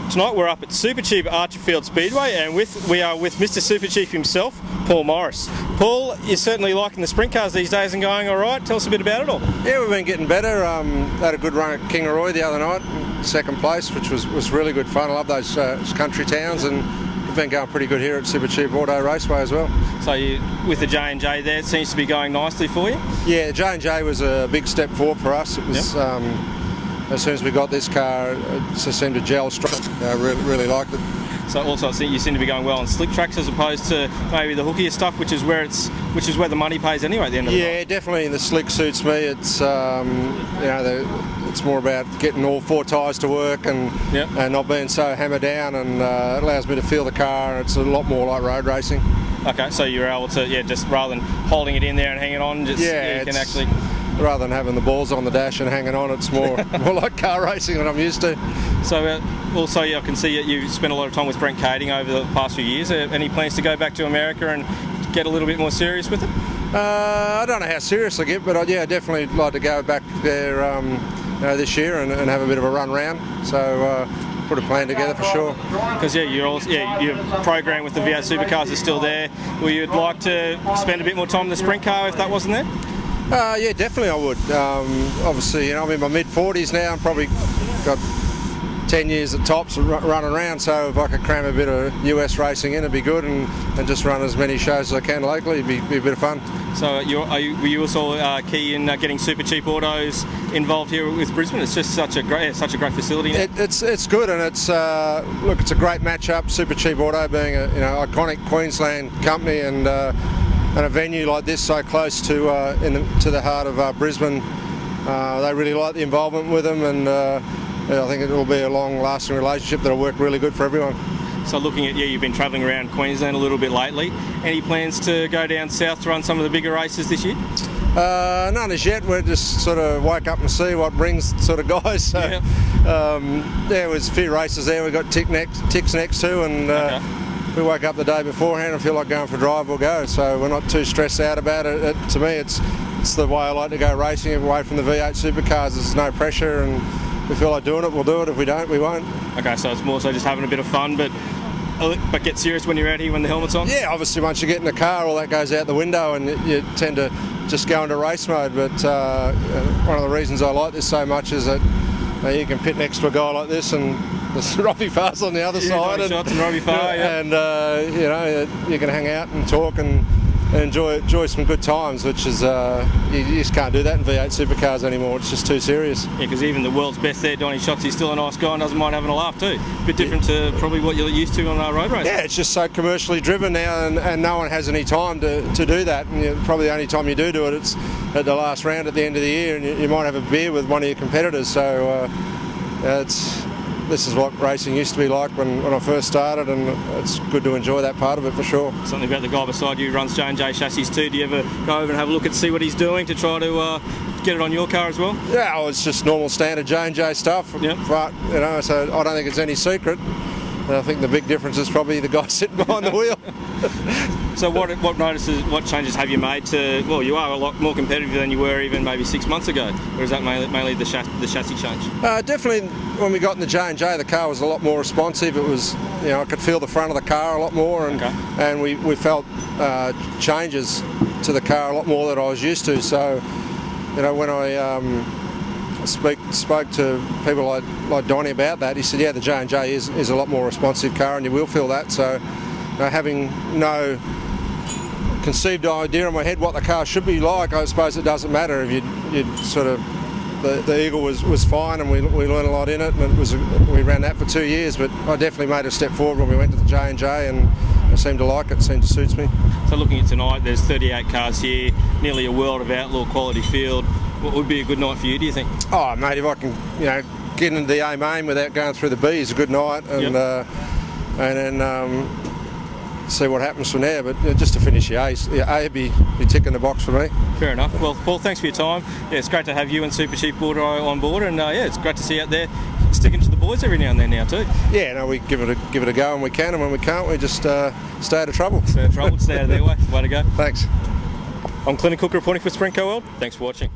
Tonight we're up at Supercheap Archerfield Speedway, and we are with Mr. Supercheap himself, Paul Morris. Paul, you're certainly liking the sprint cars these days and going all right. Tell us a bit about it all. Yeah, we've been getting better. Had a good run at Kingaroy the other night, second place, which was really good fun. I love those country towns, and we've been going pretty good here at Supercheap Auto Raceway as well. So you, with the J&J there, it seems to be going nicely for you? Yeah, J&J was a big step forward for us. It was. As soon as we got this car, it just seemed to gel straight. Really liked it. So also, you seem to be going well on slick tracks as opposed to maybe the hookier stuff, which is where the money pays anyway at the end of the night. Yeah, definitely the slick suits me. It's it's more about getting all four tyres to work and not being so hammered down, and it allows me to feel the car. It's a lot more like road racing. Okay, so you're able to just rather than holding it in there and hanging on, you can actually. Rather than having the balls on the dash and hanging on, it's more like car racing than I'm used to. So also, I can see that you've spent a lot of time with Sprintcar over the past few years. Any plans to go back to America and get a little bit more serious with it? I don't know how serious I get, but I'd definitely like to go back there this year and have a bit of a run round. So put a plan together for sure. Because your program with the V8 Supercars is still there. Well, you'd like to spend a bit more time in the sprint car if that wasn't there? Yeah, definitely I would. Obviously, I'm in my mid-40s now. I'm probably got 10 years at tops running around, so if I could cram a bit of US racing in, it'd be good, and just run as many shows as I can locally. It'd be a bit of fun. So were you also key in getting Supercheap Autos involved here with Brisbane? It's just such a great facility now. It's good, and it's look, it's a great match-up. Supercheap Auto being a iconic Queensland company, and a venue like this so close to the heart of Brisbane, they really like the involvement with them, and I think it will be a long-lasting relationship that will work really good for everyone. So looking at you've been travelling around Queensland a little bit lately. Any plans to go down south to run some of the bigger races this year? None as yet. We're just sort of wake up and see what brings sort of guys. So there was a few races there. We got ticks next to, and. We wake up the day beforehand and feel like going for a drive, we'll go. So we're not too stressed out about it. To me, it's the way I like to go racing, away from the V8 supercars. There's no pressure, and if we feel like doing it, we'll do it. If we don't, we won't. Okay, so it's more so just having a bit of fun, but get serious when you're out here when the helmet's on? Yeah, obviously once you get in the car, all that goes out the window, and you tend to just go into race mode. But one of the reasons I like this so much is that you can pit next to a guy like this, and there's Robbie Farr's on the other side, and Robbie Farr, and you can hang out and talk and enjoy some good times, which is you just can't do that in V8 supercars anymore. It's just too serious. Yeah, because even the world's best there, Donny Schatzi's still a nice guy and doesn't mind having a laugh too. A bit different to probably what you're used to on our road race. Yeah, it's just so commercially driven now, and no one has any time to do that. And probably the only time you do it, it's at the last round at the end of the year, and you might have a beer with one of your competitors. So this is what racing used to be like when I first started, and it's good to enjoy that part of it for sure. Something about the guy beside you who runs J&J chassis too. Do you ever go over and have a look and see what he's doing to try to get it on your car as well? Yeah, well, it's just normal standard J&J stuff. Yep. But so I don't think it's any secret. I think the big difference is probably the guy sitting behind the wheel. So what changes have you made to, well, you are a lot more competitive than you were even maybe 6 months ago, or is that mainly the chassis change? Definitely when we got in the J&J, the car was a lot more responsive. It was, I could feel the front of the car a lot more, and we felt changes to the car a lot more than I was used to. So, when I spoke to people like Donny about that, he said, yeah, the J&J is a lot more responsive car, and you will feel that. So having no conceived idea in my head what the car should be like, I suppose it doesn't matter. If you'd sort of, the Eagle was fine, and we learned a lot in it, and we ran that for 2 years, but I definitely made a step forward when we went to the J&J, and I seem to like it. It seems to suits me. So looking at tonight, there's 38 cars here, nearly a world of outlaw quality field. What would be a good night for you, do you think? Oh, mate, if I can, get into the A-main without going through the B is a good night, and then see what happens from there. But just to finish your A would be ticking the box for me. Fair enough. Well, Paul, thanks for your time. Yeah, it's great to have you and Supercheap Auto on board, and it's great to see you out there sticking to the boys every now and then now too. Yeah, no, we give it a go when we can, and when we can't, we just stay out of trouble. Stay out of trouble, stay out of their way. Way to go. Thanks. I'm Clinton Cook reporting for Sprintcar World. Thanks for watching.